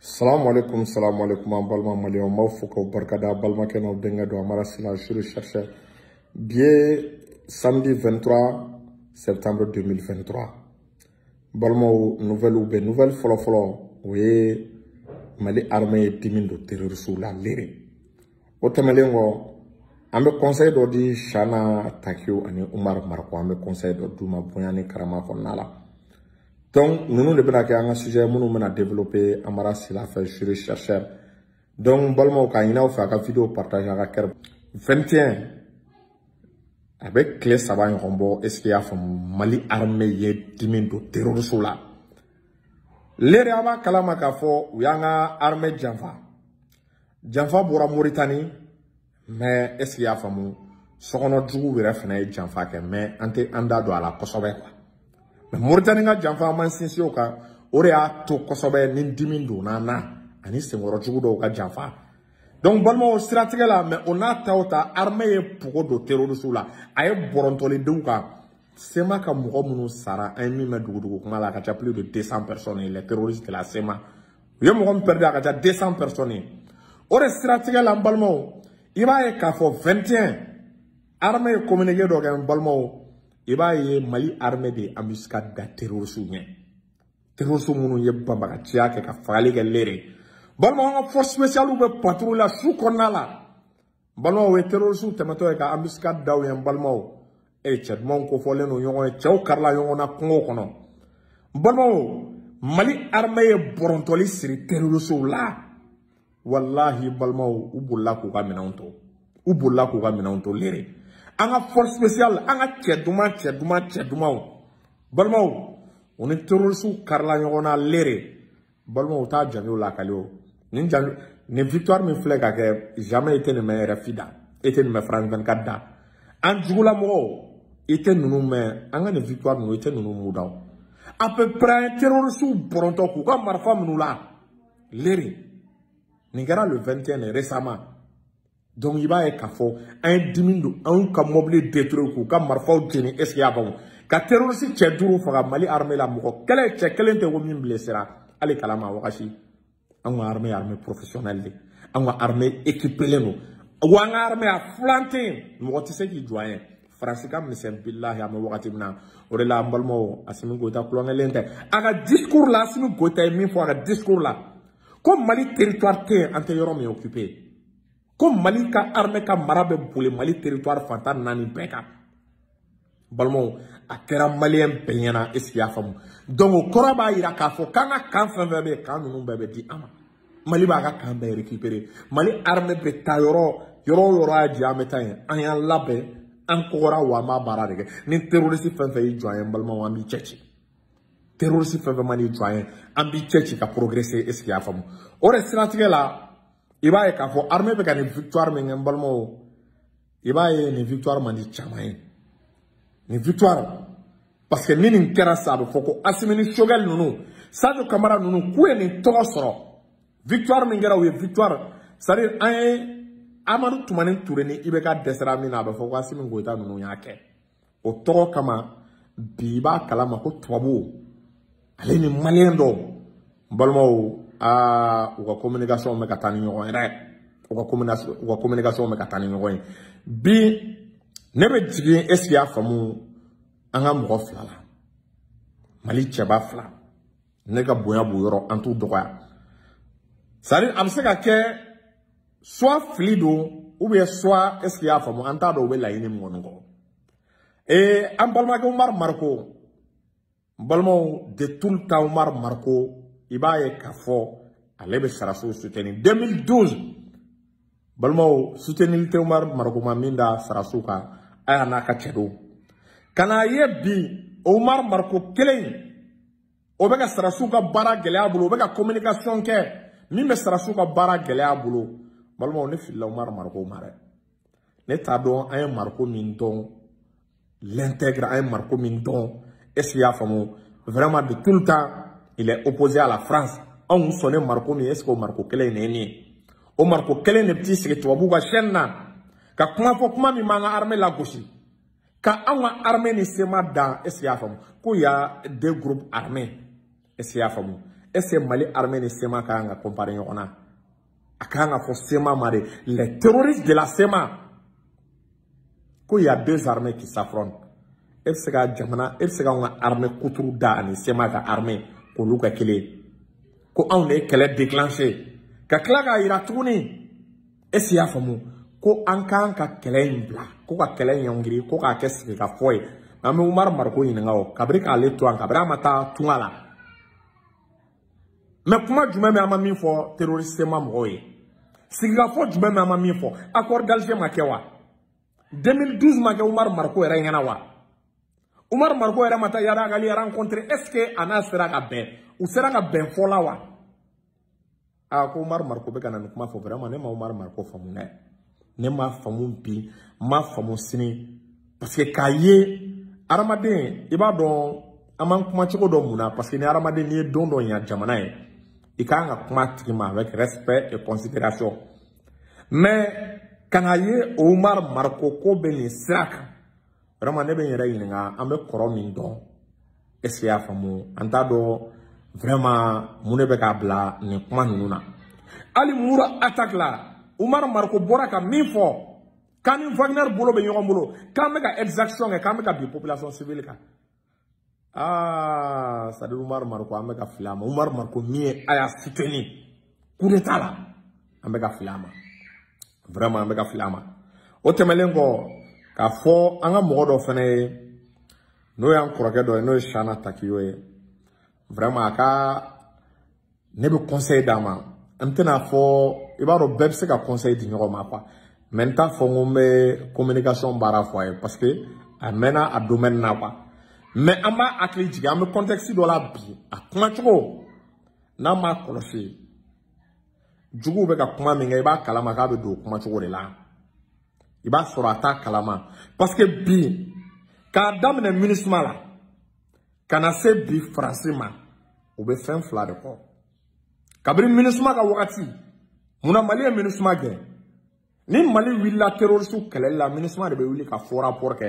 Salam alaikum, an balma malien, on fo ko barkada balma keno benga do amara sila je recherche bien samedi 23 septembre 2023. Balma nouvelle folo oui mali armée timindo terroriste la lere. Otemelengo ambe conseil do di Shana Takio ani Umar Marko ambe conseil do duma bonyani karama konala. Donc, nous ne pouvons pas un sujet nous mena développer amara sila fait sur chercheur. Donc, balmo ka ina fa ka vidéo partager avec 21 avec clé ça va en rombo est-ce qu'il y a Mali armée yé dimindo terroriste là. Les aba kalama ka fo yanga armée Janfa bora Mauritanie mais est-ce qu'il y a famu sokono djugu wera fana Janfa ke mais ante anda do ala kosobe quoi. Mauritanie nga janfa man sinsio ka ore a to kosobe nin dimindo na ani sengoro jugudo ka janfa donc balmo stratégie la mais on a tauta armée pour do terroriste la ay borontole douka sema ka mo munu sara ay mi madugo kuma la ka plus de 200 personnes les terroristes la sema yo mo perdre ka 200 personnes ore stratégie la balmo iba e ka fo 21 armée communiqué do ga balmo iba ye Mali armée de embuscade da terroriste nye terroriste munu ye bamba ka tia ke ka fali ke lere balmo nga force spéciale be patrouille la sous konala balmo we terroriste temato e ka embuscade da yen balmo e chat mon ko fole no yongo e chaw karla yongo na kongo kono balmo Mali armée ye borontoli siri terroriste la wallahi balmo ubulla ko ka minanto lere anga force spéciale anga tcheduma balmo on est terroriste karla yona lere balmo ta jango la kalio ni victoire me flega ke jamais été ne me rafida été ne me France 24 da an jugula mo été nunu me anga ne victoire no été nunu mudaw à peu près terroriste boronto ku ka marfa munula lere ni gara le 21 récemment. Donc il va être un diminué, un cas mobile détruit, un marfau génie, est-ce qu'il y a bon? Quand terroriste tchèdou fera Mali armée la mouko, quel est le womin blessera? Allez kalama wakashi. On a armée professionnelle, on a armée équipée nous, on a armée à flanter. Nous tu sais qui doit France comme ne s'est billah ya me wakati na. Ore la mbalmo asimi gota kulonga lente. Aga discours là, asimi gota mi fois aga discours là. Comme Mali territoire terre antérieur mais occupé. Comme Mali ka armée ka marabe pour le Mali territoire fantan nani beka balmo akera malien penyana esia famu donc koraba ira ka fo kana kan fenbe kan nunu bebe di ama Mali ba ka kan be récupérer Mali armée be ta yoro aji ametan an ya labe an kora wa ma bara de ni terroriste fenfe yi joyen balmo ambi chechi terroriste fenfe Mali joyen ambi chechi ka progresser esia famu ore stratégie la iba ye ka fo armée be ka ni victoire men balmo iba ye ni victoire mandi chamaye ni victoire parce que ni kera sabe foko asimini shogal nunu Sadio Camara nunu ku ni to soro victoire men gara we victoire c'est-à-dire Amadou Toumani Touré ni ibe ka desera mina be foko asimin goita nunu yake o to kama biba kalama ko twabo ale ni malien do balmo ou communication me katani ñoy rek ou communication me katani ñoy bi nebe jigi esia famu anga mo fla la Mali cheba fla nega boya bu yoro antu doya sari amseka ke soit flido ou bien soit esia famu anta do be la yini mongo et am balma ko Marco balmo de tout le temps Marco iba ye kafo alebe sarasu soutenir 2012 balmo soutenir te Marco Maminda sarasuka ayana ka chedo kana ye bi Omar Marco kelen obeka sarasuka bara gelea bulu obeka communication ke mimbe sarasuka bara gelea bulu balmo ne filla Omar Marco mare ne tado ay Marco mindon l'intègre ay Marco mindon est-ce ya famo vraiment de tout le temps il est opposé à la France. On sonne Marco, mais est-ce que Marco Kele n'est né? O Marco Kele n'est petit, c'est que tu vas bouger chaîne na. Ka kuma fo kuma mi manga armée la gauche. Ka awa armée ni sema dans est-ce qu'il y a femme? Ko ya deux groupes armés. Est-ce qu'il y a femme? Est-ce que Mali armée ni SEMA ka comparer yona? Akanga fo SEMA mare. Les terroristes de la SEMA. Qu'il y a deux armées qui s'affrontent. Est-ce que jamana, est-ce que on a armée kuturu da ni SEMA ka armée ko luka kele. Ko on est qu'elle déclenché. Ka klaga ira tourner. Est-ce qu'il y a famu ko ankan ka kele bla. Ko ka kele yongiri ko ka kesi ka foy. Ame Umar Marko yinengao kabri ka le to an kabra mata tungala. Mais comment je me ama min fo terroriste ma moye. Siga fo je me ama min fo accord d'Alger makewa. 2012 make Umar Marko era ngana wa. Umar Marko era mata yara gali rencontrer est-ce que ana sera ka ben ou sera ka ben fo la wa. A ko Umar Marko be kana kuma fo vraiment ne ma Umar Marko famu ne ma famu bi ma famu sini parce que kaye aramaden iba don aman kuma chiko do muna parce que ni aramaden ni don do nya jamana e ikanga kuma tigima avec respect et considération mais kanaye Omar Marko ko beni saka vraiment ne ben yera yinga ambe koro min don est-ce ya famu anta do vraiment mune be ka bla ni kuma nuna ali mura attaque la Omar Marko boraka min fo quand Wagner bolo be ñoxom bolo quand meka exaction et quand meka bi population civile ka ah ça de Omar Marko ameka flama Omar Marko mi aya soutenu coup d'état là ameka flama vraiment ameka flama o temelengo ka fo anga mogo do fene no yan koroke do no shana takiyo vraiment aka ne be conseil dama amtena fo ibaro bebse ka conseil di ñoxoma quoi maintenant faut me communication bara foyer parce que amena a domaine na quoi mais amba akli am contexte do la bi a kuma chugo na ma kolosi jugu be ka kuma minga iba kalama ka be do kuma chugo de la iba surata kalama parce que bi ka damne munisma la kana se bi francima o be fin fla de ko kabri munisma ka wakati muna mali munisma ge ni Mali willa terroriste kele la ministre de wili ka fora pour que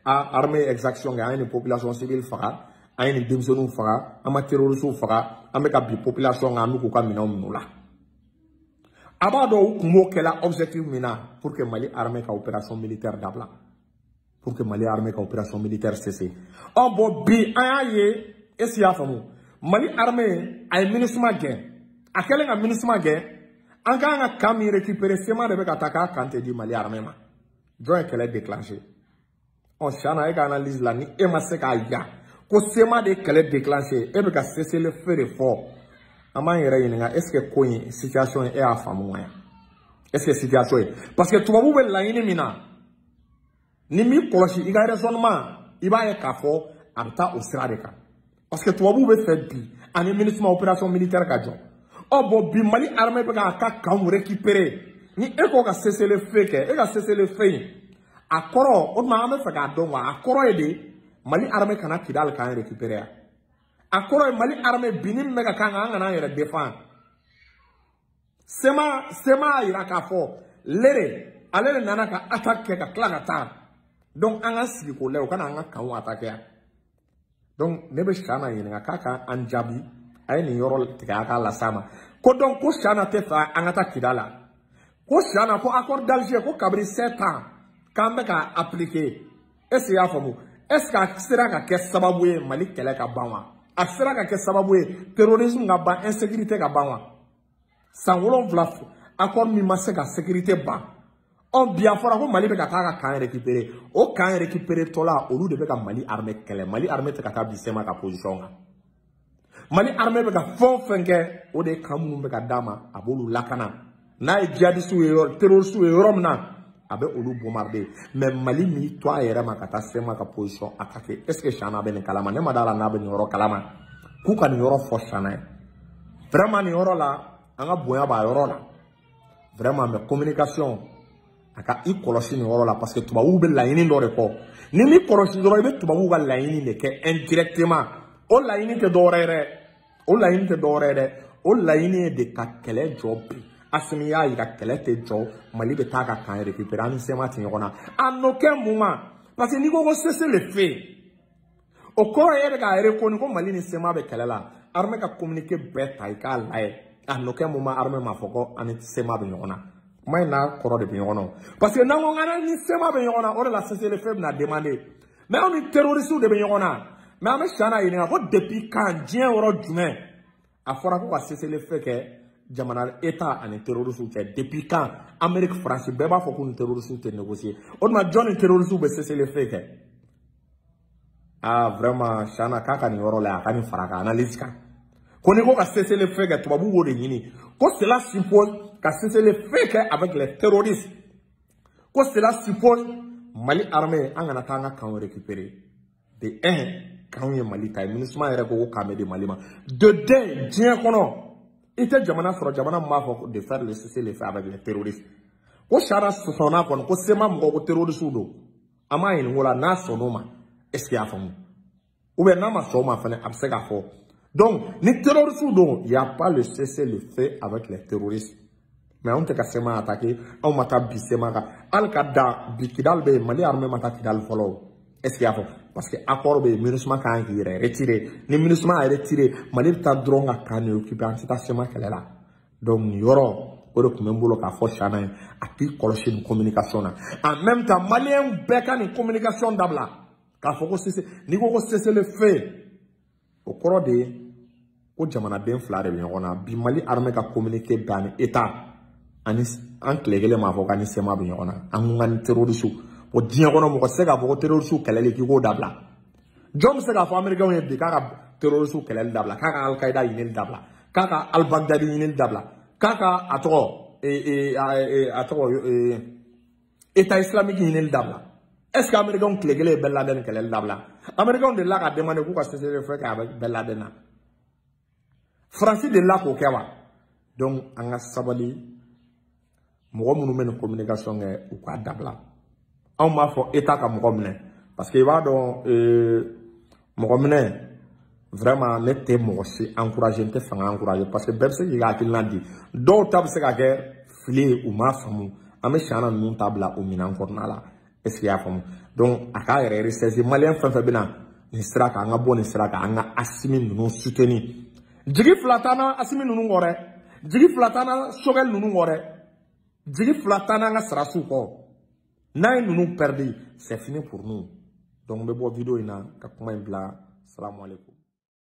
a armée exaction ga une population civile fara a une dimsonu fara ama terroriste fara ameka bi population ga ko ka minam la abado mo kela objectif mina pour que Mali armée ka opération militaire dabla pour que Mali armée ka opération militaire cesse on bo bi ayaye esia famu Mali armée ay ministre gen akele ga ministre gen en cas de cami récupérer seulement de Bekataka quand tu dis Mali armée ma. Joint qu'elle est déclenchée. On chana et analyse la ni et ma seka ya. Ko seulement de qu'elle est déclenchée et beka cesser le feu de fort. Aman yera yinga est-ce que koyi situation est à famu ya. Est-ce que situation est parce que tu vas vous la yini mina. Ni mi kolosi iga raisonnement iba e kafo abta osira de ka. Parce que tu vas vous faire bi ani ministre opération militaire ka jon. Oh bon, bi Mali armée peut quand récupérer. Ni eko ka cesser le feu que, e ka cesser le feu. Akoro, on m'a fait ka don wa akoro ede Mali armée kana kidal kan récupérer. Akoro Mali armée binim mega kan ngana yere défend. Sema ira ka fo lere alele nana ka attaque ka klagata. Donc anga sigi ko le o kana anga kan attaque. Donc nebe shana yinga kaka anjabi ay ni yoro tika la sama ko donc ko shana te fa angata kidala ko shana ko accord d'Alger ko kabri 7 ans kambe ka appliquer est-ce ya famu est-ce ka sera ka ke sababu e Mali kele ka banwa a sera ka ke sababu e terrorisme ga ba insécurité ga banwa san wolon vlaf accord mi ma se ka sécurité ba on bien fora ko Mali be ka kan récupérer o kan récupérer tola olu de be ka Mali armée kele Mali armée te ka ta bisema ka position ga Mali armée beka fon fenke o de kamu beka dama abolu lakana na e jihadiste ou terroriste ou romna abe olu bombarder mais Mali mi toi yere makata sema ka position attaquer est-ce que chana be ne kalama ne madala na be ni yoro kalama ku ka ni yoro fo chana vraiment ni yoro la anga boya ba yoro la vraiment mais communication aka I kolosi ni yoro la parce que tuba u be la yini ndore ko ni mi kolosi do be tuba u ga la yini ne ke indirectement o la yini te dorere o la yini te dorere o la yini de ka kele job asimiya yi ka kele te job Mali be ta ka kan récupérer ani sema ti yona en aucun moment parce que ni ko cesser le fait o ko yere ga ere ko ni ko Mali ni sema be kele la armée ka communiquer beta i ka laye a no ke moment armée ma foko ani sema be nyona mai na koro de be nyona parce que nango ngana ni sema be nyona o de la cessez le feu na demander mais on est terroriste de be nyona mais ame chana yini ko depuis quand dien woro jume a fora ko cessez le feu ke jamana état ani terroriste ke depuis quand Amérique France be ba foko ni terroriste te négocier on ma John terroriste be cessez le feu ke ah vraiment chana kaka ni woro la akani faraka analyse ka qu'on est qu'à cesser les faits que tu vas vous réunir. Que cela suppose qu'à cesser les faits avec les terroristes. Que cela suppose Mali armée en attendant quand on récupère. De un, quand on est Mali, quand le ministre est récogu comme de Mali. De deux, bien qu'on a. Il était jamana sur jamana mafo de faire le cesser les faits avec les terroristes. Que chara sona qu'on que c'est même au terroriste ou do. Ama il ngola na sonoma. Est-ce qu'il y a fond? Ou bien nama soma fane absega fo. Donc, les terroristes, il n'y a pas le cessez-le-feu avec les terroristes. Mais on te casse ma attaqué, on m'a tabissé ma Al-Qaeda, Bikidal, Mali armé m'a Kidal follow. Est-ce qu'il y a parce que accord be MINUSMA quand il est retiré, les MINUSMA est retiré, Mali ta drone à Kanye occupé en citation qu'elle est là. Donc, yoro, au même boulot qu'à force chana, à qui colocher une communication. En même temps, Malien bécan une communication d'abla. Car faut que c'est, ni qu'on cesse le feu. Au cours de o jamana den fila de bɛ ɲɔgɔn na bi Mali armée ka communiqué bɛ ani état ani an tile kelen m'a fɔ k'ani sema bɛ ɲɔgɔn na an ka ni terroriste o diɲɛ kɔnɔ mɔgɔ tɛ se k'a fɔ ko terroriste kɛlɛli k'i k'o dabila jɔn bɛ se k'a fɔ américain ye bi k'a ka terroriste kɛlɛli dabila k'a ka Al-Qaïda ɲinili dabila k'a ka Al-Baghdadi ɲinili dabila k'a ka a tɔgɔ état islamique ɲinili dabila est-ce que américain tile kelen ye Ben Laden kɛlɛli dabila américain de la ka demander k'u ka cesser le feu kɛ avec Ben Laden na France de là pour Kewa. Donc, on a sabali. Moi, je suis en communication ou quoi d'abla. On m'a fait état comme moi. Parce que va donc, moi, vraiment, n'était moi aussi encouragé, n'était pas encouragé. Parce que même si il y a quelqu'un dit, d'autres c'est la guerre, filer ou ma femme, on me chante mon tabla ou mina encore là. Est-ce qu'il y a femme? Donc, à quoi est resté malien fait bien. Ni sera qu'un bon, ni sera qu'un assimile nous soutenir. Jigi flatana asimi nunu ngore jigi flatana sogel nunu ngore jigi flatana nga sarasu ko nay nunu perdi c'est fini pour nous donc be bo vidéo ina ka kuma en bla salam alaikum.